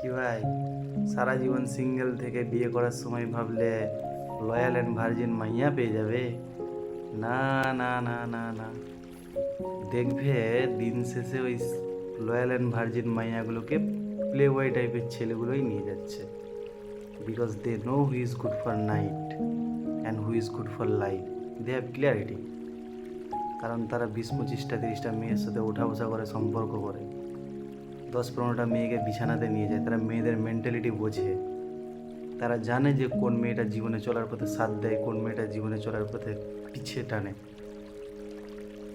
কি ভাই, সারা জীবন সিঙ্গেল থেকে বিয়ে করার সময় ভাবলে লয়াল অ্যান্ড ভার্জিন মাইয়া পেয়ে যাবে? না, না, না, না, না। দেখবে দিন শেষে ওই লয়াল অ্যান্ড ভার্জিন মাইয়াগুলোকে প্লে বয় টাইপের ছেলেগুলোই নিয়ে যাচ্ছে। Because they know who is good for night and who is good for life. They have clarity. কারণ তারা 20-25-30টা মেয়ের সাথে ওঠা বসা করে, সম্পর্ক করে, 10-15টা মেয়েকে বিছানাতে নিয়ে যায়। তারা মেয়েদের মেন্টালিটি বোঝে। তারা জানে যে কোন মেয়েটা জীবনে চলার পথে সাথ দেয়, কোন মেয়েটা জীবনে চলার পথে পিছিয়ে টানে।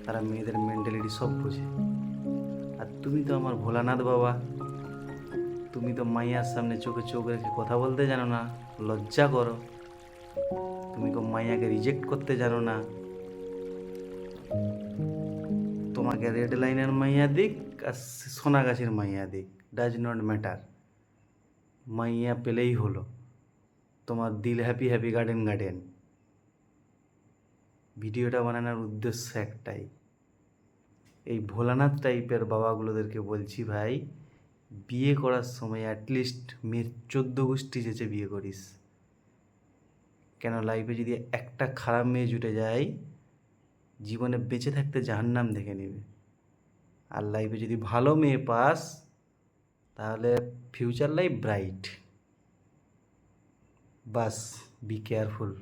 তারা মেয়েদের মেন্টালিটি সব বোঝে। আর তুমি তো আমার ভোলানাথ বাবা, তুমি তো মাইয়ার সামনে চোখে চোখ রেখে কথা বলতে জানো না, লজ্জা করো। তুমি তো মাইয়াকে রিজেক্ট করতে জানো না। তোমাকে রেড লাইনের মাইয়া দিক আর সোনাগাছির মাইয়া দিক, ডাজ নট ম্যাটার। মাইয়া পেলেই হলো। তোমার দিল হ্যাপি হ্যাপি গার্ডেন গার্ডেন। ভিডিওটা বানানোর উদ্দেশ্য একটাই, এই ভোলানাথ টাইপের বাবাগুলোদেরকে বলছি, ভাই বিয়ে করার সময় অ্যাটলিস্ট মেয়ের 14 গোষ্ঠী চেঁচে বিয়ে করিস। কেন, লাইফে যদি একটা খারাপ মেয়ে জুটে যায়, জীবনে বেঁচে থাকতে জাহান্নাম দেখে নেবে। আর লাইফে যদি ভালো মেয়ে পাস, তাহলে future life bright. Bus, be careful.